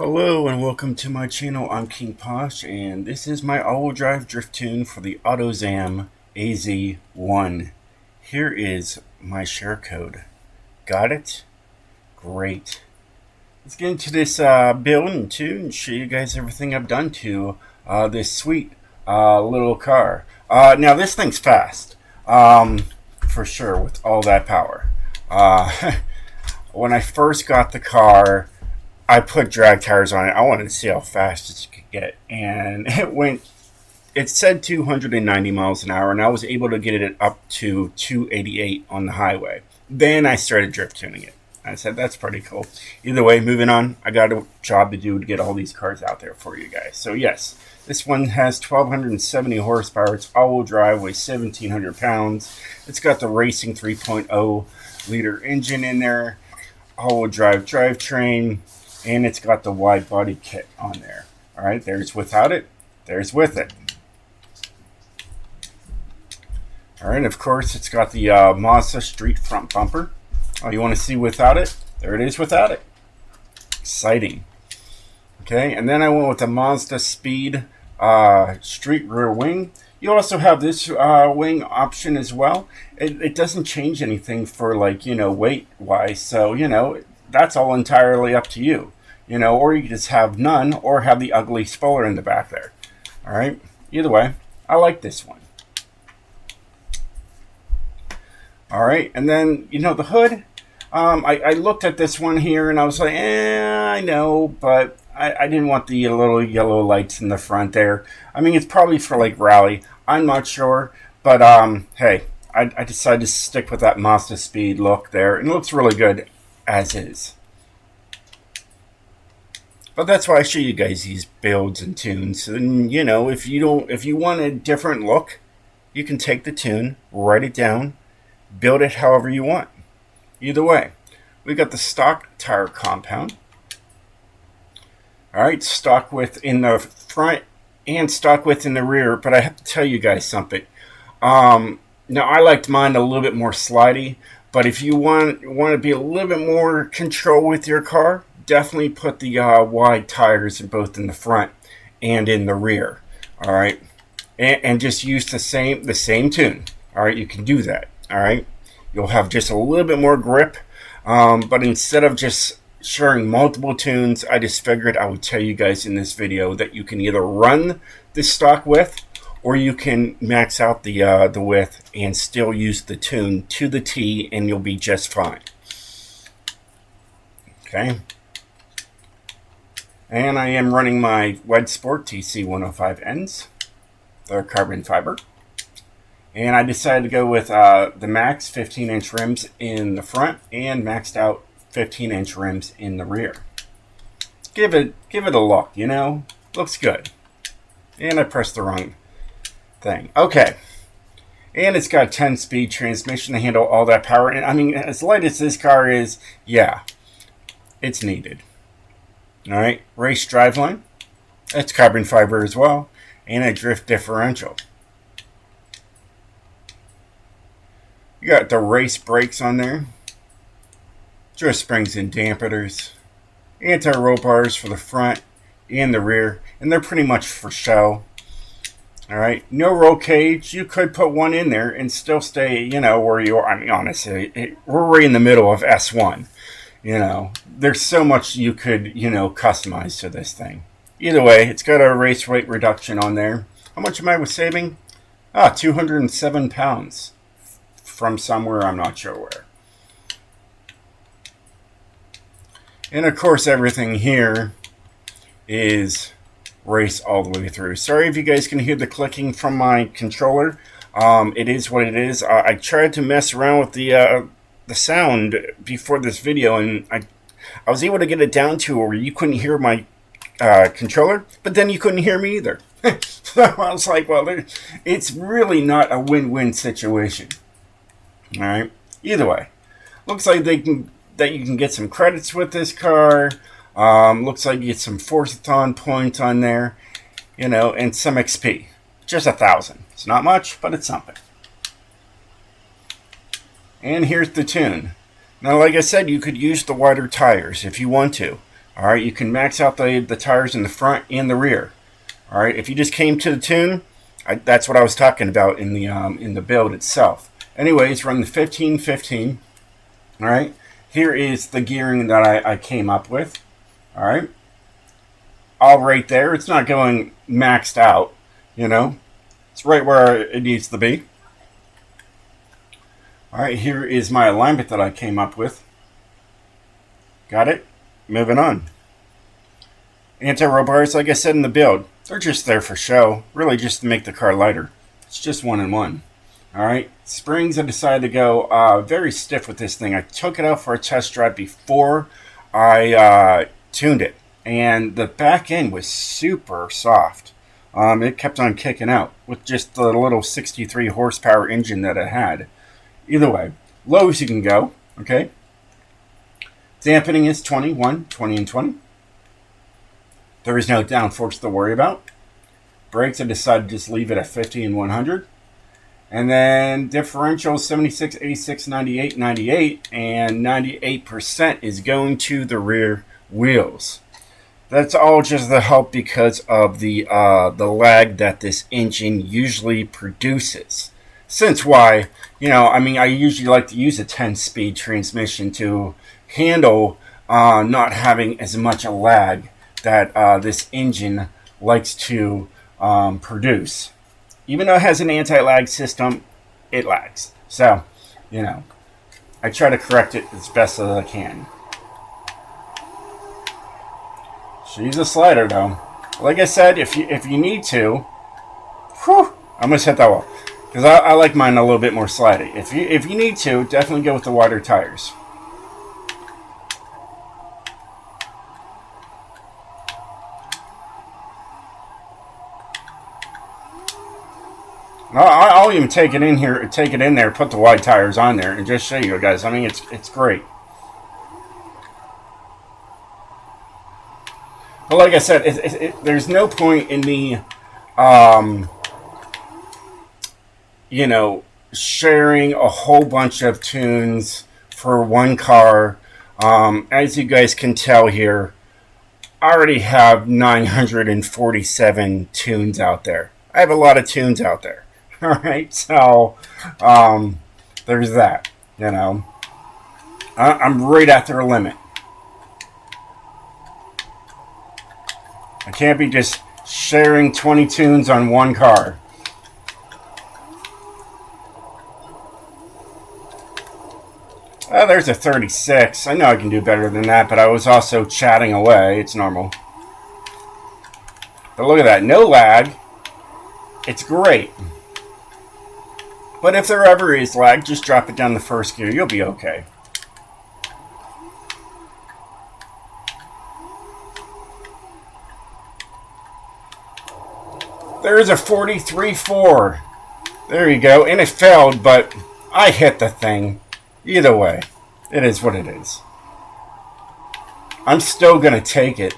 Hello and welcome to my channel. I'm King Posh and this is my all-wheel drive drift tune for the Autozam AZ-1. Here is my share code. Got it? Great. Let's get into this build and tune and show you guys everything I've done to this sweet little car. Now this thing's fast, for sure, with all that power. When I first got the car, I put drag tires on it. I wanted to see how fast it could get, and it said 290 miles an hour, and I was able to get it up to 288 on the highway. Then I started drift tuning it. I said, that's pretty cool. Either way, moving on, I got a job to do to get all these cars out there for you guys. So yes, this one has 1,270 horsepower. It's all-wheel drive, weighs 1,700 pounds. It's got the racing 3.0 liter engine in there, all-wheel drive drivetrain, and it's got the wide body kit on there. All right, there's without it, there's with it. All right, of course, it's got the Mazda street front bumper. Oh, you want to see without it? There it is without it. Exciting. Okay, and then I went with the Mazda Speed street rear wing. You also have this wing option as well. It doesn't change anything for, like, weight wise. So, that's all entirely up to you. Or you can just have none or have the ugly spoiler in the back there. All right. Either way, I like this one. All right. And then, the hood. I looked at this one here and I was like, I know, but I didn't want the little yellow lights in the front there. I mean, it's probably for like rally. I'm not sure. But hey, I decided to stick with that Mazda Speed look there. And it looks really good as is. But that's why I show you guys these builds and tunes. And if you want a different look, you can take the tune, write it down, build it however you want. Either way, we got the stock tire compound. All right, stock width in the front and stock width in the rear. But I have to tell you guys something. Now I liked mine a little bit more slidey. But if you want to be a little bit more control with your car, definitely put the wide tires both in the front and in the rear. All right, and just use the same tune. All right, you can do that. All right, you'll have just a little bit more grip. But instead of just sharing multiple tunes, I just figured I would tell you guys in this video that you can either run the stock width, or you can max out the width and still use the tune to the T, and you'll be just fine. Okay. And I am running my Wed Sport TC105 ends. They're carbon fiber. And I decided to go with the max 15-inch rims in the front and maxed out 15-inch rims in the rear. Give it a look, looks good. And I pressed the wrong thing. Okay. And it's got a 10-speed transmission to handle all that power. And I mean, as light as this car is, yeah, it's needed. All right, race driveline. That's carbon fiber as well. And a drift differential. You got the race brakes on there. Drift springs and dampeners. Anti-roll bars for the front and the rear. And they're pretty much for show. All right, no roll cage. You could put one in there and still stay, where you are. I mean, honestly, we're right in the middle of S1. There's so much you could, customize to this thing. Either way, it's got a race weight reduction on there. How much am I saving? 207 pounds from somewhere, I'm not sure where. And of course, everything here is race all the way through. Sorry if you guys can hear the clicking from my controller. It is what it is. I tried to mess around with the sound before this video, and I was able to get it down to where you couldn't hear my controller, but then you couldn't hear me either. So I was like, well, it's really not a win-win situation. All right. Either way, looks like that you can get some credits with this car. Looks like you get some Forzathon points on there, and some XP. Just 1,000. It's not much, but it's something. And here's the tune. Now, like I said, you could use the wider tires if you want to. All right, you can max out the tires in the front and the rear. All right, if you just came to the tune, that's what I was talking about in the build itself. Anyways, run the 15-15. All right, here is the gearing that I came up with. All right, all right there. It's not going maxed out, you know. It's right where it needs to be. All right, here is my alignment that I came up with. Got it? Moving on. Anti-roll bars, like I said in the build, they're just there for show. Really just to make the car lighter. It's just 1-in-1. All right. Springs, I decided to go very stiff with this thing. I took it out for a test drive before I tuned it. And the back end was super soft. It kept on kicking out with just the little 63 horsepower engine that it had. Either way, low as you can go, okay? Dampening is 21, 20, and 20. There is no downforce to worry about. Brakes, I decided to just leave it at 50 and 100. And then differential 76, 86, 98, 98, and 98% is going to the rear wheels. That's all just the help because of the lag that this engine usually produces. Since why, I usually like to use a 10-speed transmission to handle not having as much a lag that this engine likes to produce. Even though it has an anti-lag system, it lags. So, I try to correct it as best as I can. She's a slider, though. Like I said, if you need to, whew, I almost hit that wall. Because I like mine a little bit more slidey. If you need to, definitely go with the wider tires. I'll even take it in there, put the wide tires on there, and just show you guys. I mean, it's great. But like I said, there's no point in me, sharing a whole bunch of tunes for one car. As you guys can tell here, I already have 947 tunes out there. I have a lot of tunes out there. All right, so there's that. I'm right at their limit. I can't be just sharing 20 tunes on one car. There's a 36. I know I can do better than that, but I was also chatting away. It's normal. But look at that. No lag. It's great. But if there ever is lag, just drop it down the first gear. You'll be okay. There is a 43.4. There you go. And it failed, but I hit the thing. Either way, it is what it is. I'm still going to take it.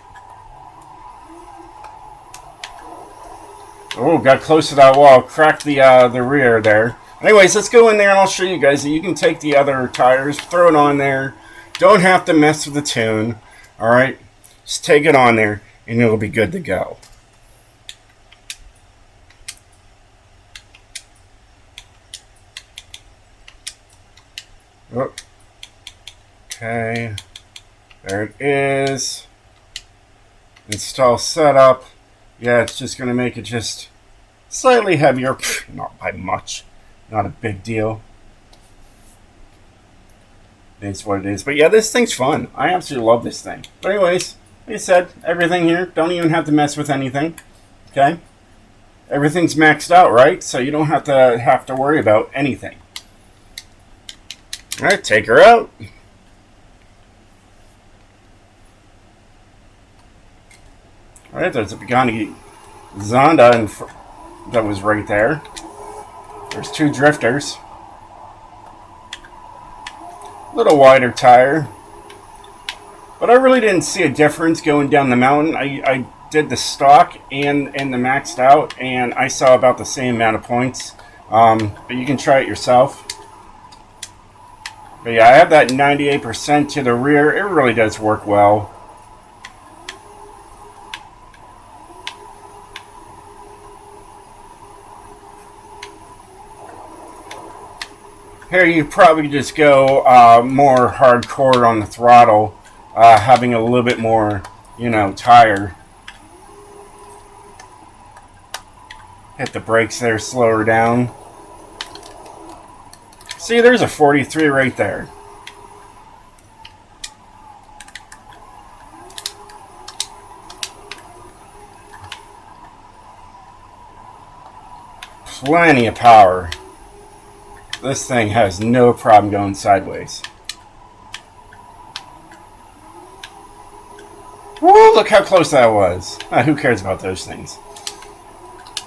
Oh, got close to that wall. Cracked the rear there. Anyways, let's go in there and I'll show you guys that you can take the other tires, throw it on there. Don't have to mess with the tune. Alright? Just take it on there and it'll be good to go. Oh. Okay. There it is. Install setup. Yeah, it's just going to make it just slightly heavier. Not by much. Not a big deal. It is what it is. But yeah, this thing's fun. I absolutely love this thing. But anyways, like I said, everything here, don't even have to mess with anything. Okay? Everything's maxed out, right? So you don't have to worry about anything. Alright, take her out. Alright, there's a Pagani Zonda that was right there. There's two drifters. A little wider tire. But I really didn't see a difference going down the mountain. I did the stock and the maxed out, and I saw about the same amount of points. But you can try it yourself. But yeah, I have that 98% to the rear. It really does work well. Here you probably just go more hardcore on the throttle, having a little bit more, tire. Hit the brakes there, slow her down. See, there's a 43 right there. Plenty of power. This thing has no problem going sideways. Woo, look how close that was. Who cares about those things?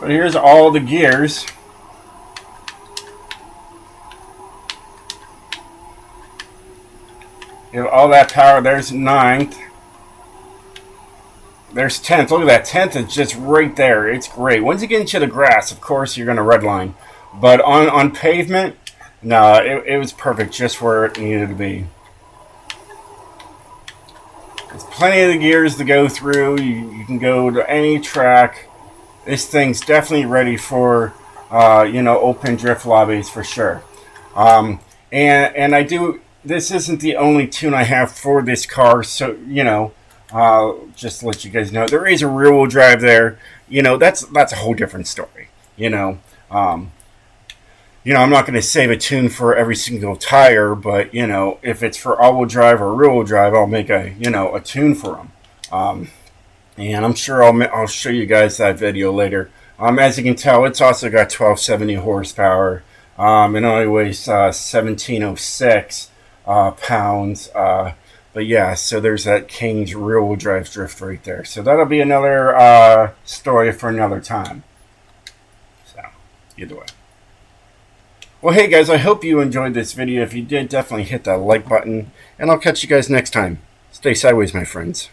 But here's all the gears. You have all that power. There's 9th. There's 10th. Look at that. 10th is just right there. It's great. Once you get into the grass, of course, you're going to redline. But on pavement, no, it was perfect just where it needed to be. There's plenty of the gears to go through. You can go to any track. This thing's definitely ready for, open drift lobbies for sure. And I do... This isn't the only tune I have for this car, so, just to let you guys know, there is a rear-wheel drive there. That's a whole different story. I'm not going to save a tune for every single tire, but, if it's for all-wheel drive or rear-wheel drive, I'll make a tune for them. And I'm sure I'll show you guys that video later. As you can tell, it's also got 1270 horsepower. It only weighs 1706 pounds. But yeah, so there's that King's rear-wheel drive drift right there. So that'll be another story for another time. So, either way. Well, hey guys, I hope you enjoyed this video. If you did, definitely hit that like button. And I'll catch you guys next time. Stay sideways, my friends.